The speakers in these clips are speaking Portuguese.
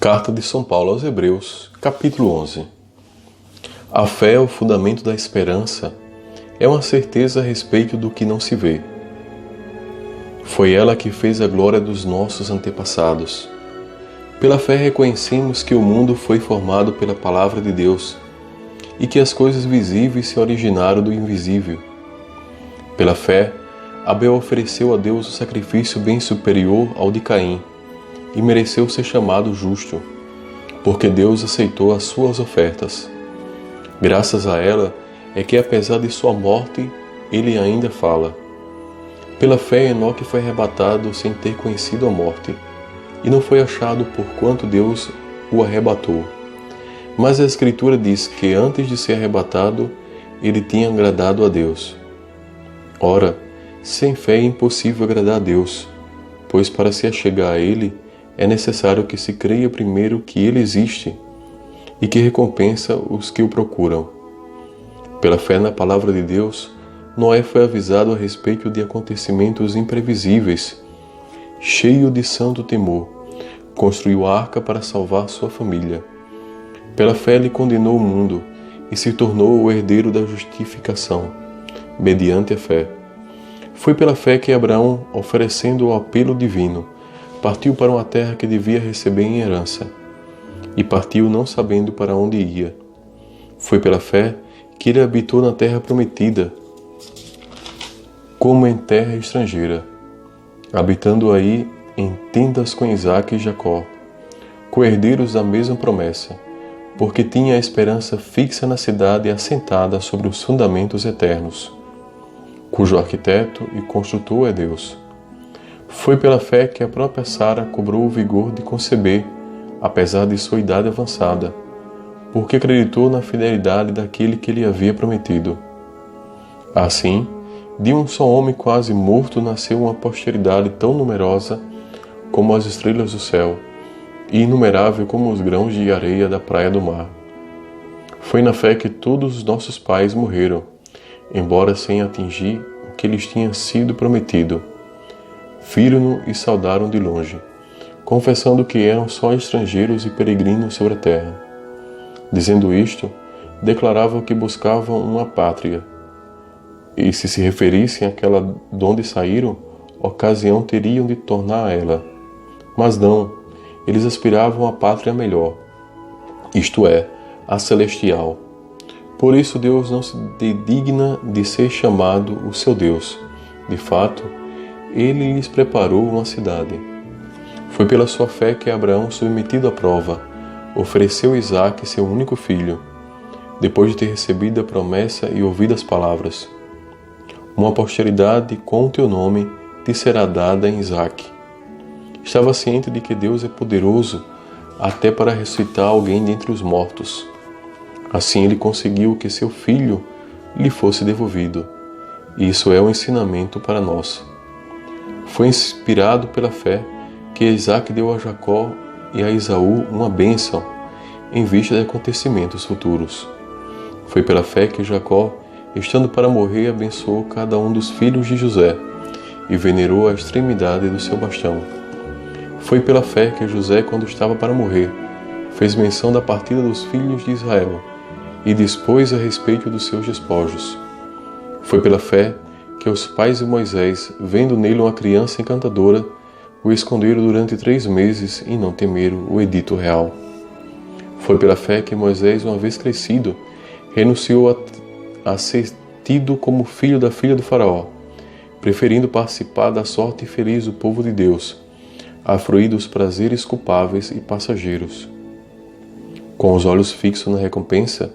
Carta de São Paulo aos Hebreus, capítulo 11. A fé é o fundamento da esperança, é uma certeza a respeito do que não se vê. Foi ela que fez a glória dos nossos antepassados. Pela fé reconhecemos que o mundo foi formado pela palavra de Deus e que as coisas visíveis se originaram do invisível. Pela fé, Abel ofereceu a Deus um sacrifício bem superior ao de Caim, e mereceu ser chamado justo, porque Deus aceitou as suas ofertas. Graças a ela é que, apesar de sua morte, ele ainda fala. Pela fé, Enoque foi arrebatado sem ter conhecido a morte, e não foi achado porquanto Deus o arrebatou. Mas a Escritura diz que antes de ser arrebatado, ele tinha agradado a Deus. Ora, sem fé é impossível agradar a Deus, pois para se achegar a Ele, é necessário que se creia primeiro que Ele existe e que recompensa os que o procuram. Pela fé na palavra de Deus, Noé foi avisado a respeito de acontecimentos imprevisíveis. Cheio de santo temor, construiu a arca para salvar sua família. Pela fé ele condenou o mundo e se tornou o herdeiro da justificação, mediante a fé. Foi pela fé que Abraão, oferecendo o apelo divino, partiu para uma terra que devia receber em herança, e partiu não sabendo para onde ia. Foi pela fé que ele habitou na terra prometida, como em terra estrangeira, habitando aí em tendas com Isaque e Jacó, co-herdeiros da mesma promessa, porque tinha a esperança fixa na cidade assentada sobre os fundamentos eternos, cujo arquiteto e construtor é Deus. Foi pela fé que a própria Sara cobrou o vigor de conceber, apesar de sua idade avançada, porque acreditou na fidelidade daquele que lhe havia prometido. Assim, de um só homem quase morto nasceu uma posteridade tão numerosa como as estrelas do céu, e inumerável como os grãos de areia da praia do mar. Foi na fé que todos os nossos pais morreram, embora sem atingir o que lhes tinha sido prometido. Viram-no e saudaram de longe, confessando que eram só estrangeiros e peregrinos sobre a terra. Dizendo isto, declaravam que buscavam uma pátria, e se referissem àquela donde saíram, ocasião teriam de tornar a ela. Mas não, eles aspiravam à pátria melhor, isto é, a celestial. Por isso Deus não se digna de ser chamado o seu Deus. De fato, Ele lhes preparou uma cidade. Foi pela sua fé que Abraão, submetido à prova, ofereceu Isaque, seu único filho, depois de ter recebido a promessa e ouvido as palavras. Uma posteridade com teu nome te será dada em Isaque. Estava ciente de que Deus é poderoso até para ressuscitar alguém dentre os mortos. Assim ele conseguiu que seu filho lhe fosse devolvido. Isso é um ensinamento para nós. Foi inspirado pela fé que Isaque deu a Jacó e a Esaú uma bênção em vista de acontecimentos futuros. Foi pela fé que Jacó, estando para morrer, abençoou cada um dos filhos de José e venerou a extremidade do seu bastão. Foi pela fé que José, quando estava para morrer, fez menção da partida dos filhos de Israel e dispôs a respeito dos seus despojos. Foi pela fé que os pais de Moisés, vendo nele uma criança encantadora, o esconderam durante 3 meses e não temeram o edito real. Foi pela fé que Moisés, uma vez crescido, renunciou a ser tido como filho da filha do faraó, preferindo participar da sorte infeliz do povo de Deus, a fruir dos prazeres culpáveis e passageiros. Com os olhos fixos na recompensa,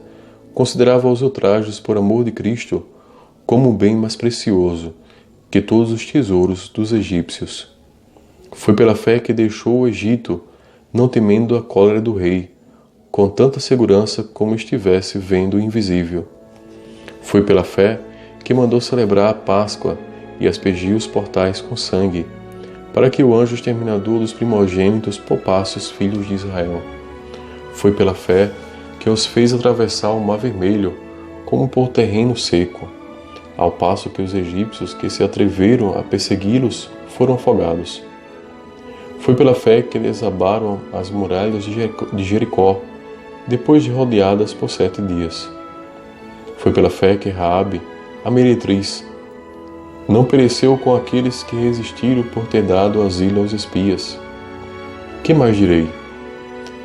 considerava os ultrajes por amor de Cristo como um bem mais precioso que todos os tesouros dos egípcios. Foi pela fé que deixou o Egito, não temendo a cólera do rei, com tanta segurança como estivesse vendo o invisível. Foi pela fé que mandou celebrar a Páscoa e aspergiu os portais com sangue, para que o anjo exterminador dos primogênitos poupasse os filhos de Israel. Foi pela fé que os fez atravessar o Mar Vermelho, como por terreno seco, ao passo que os egípcios que se atreveram a persegui-los foram afogados. Foi pela fé que desabaram as muralhas de Jericó, depois de rodeadas por 7 dias. Foi pela fé que Raabe, a meretriz, não pereceu com aqueles que resistiram por ter dado asilo aos espias. Que mais direi?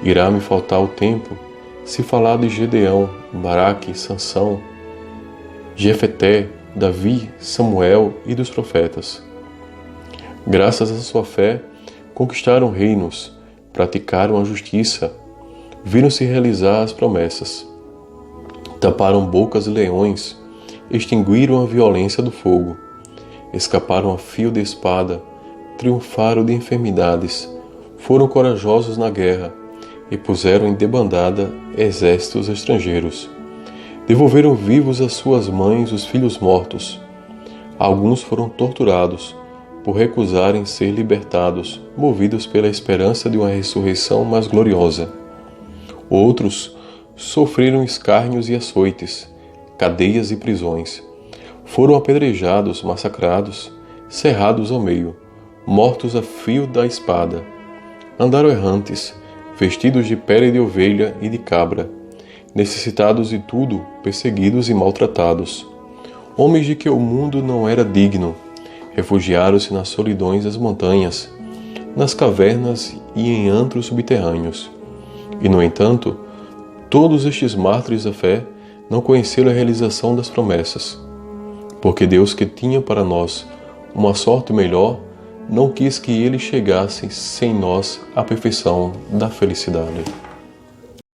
Irá me faltar o tempo se falar de Gedeão, Baraque, Sansão, Jefeté, Davi, Samuel e dos profetas. Graças à sua fé, conquistaram reinos, praticaram a justiça, viram-se realizar as promessas. Taparam bocas de leões, extinguiram a violência do fogo, escaparam a fio de espada, triunfaram de enfermidades, foram corajosos na guerra e puseram em debandada exércitos estrangeiros. Devolveram vivos às suas mães os filhos mortos. Alguns foram torturados por recusarem ser libertados, movidos pela esperança de uma ressurreição mais gloriosa. Outros sofreram escárnios e açoites, cadeias e prisões. Foram apedrejados, massacrados, cerrados ao meio, mortos a fio da espada. Andaram errantes, vestidos de pele de ovelha e de cabra, necessitados de tudo, perseguidos e maltratados. Homens de que o mundo não era digno, refugiaram-se nas solidões das montanhas, nas cavernas e em antros subterrâneos. E, no entanto, todos estes mártires da fé não conheceram a realização das promessas, porque Deus, que tinha para nós uma sorte melhor, não quis que eles chegassem sem nós à perfeição da felicidade.